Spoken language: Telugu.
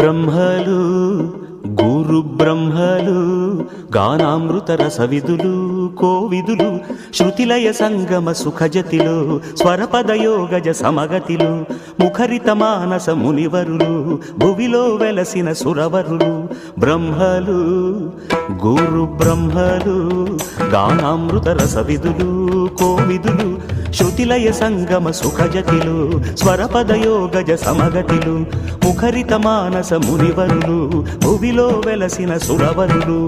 బ్రహ్మలు గురు బ్రహ్మలు గానామృత రసవిదులు కోవిదులు శృతిలయ సంగమ సుఖజతిలో స్వరపదయోగజ సమగతిలో ముఖరిత మానస మునివరులు భువిలో వెలసిన సురవరులు బ్రహ్మలు గురు బ్రహ్మలు గానామృత రసవిదులు కోవిదులు శృతిలయ సంగమ సుఖజతిలో స్వరపదయోగజ సమగతిలో ముఖరిత మానస మునివరులు భువిలో వెలసిన సురవరులు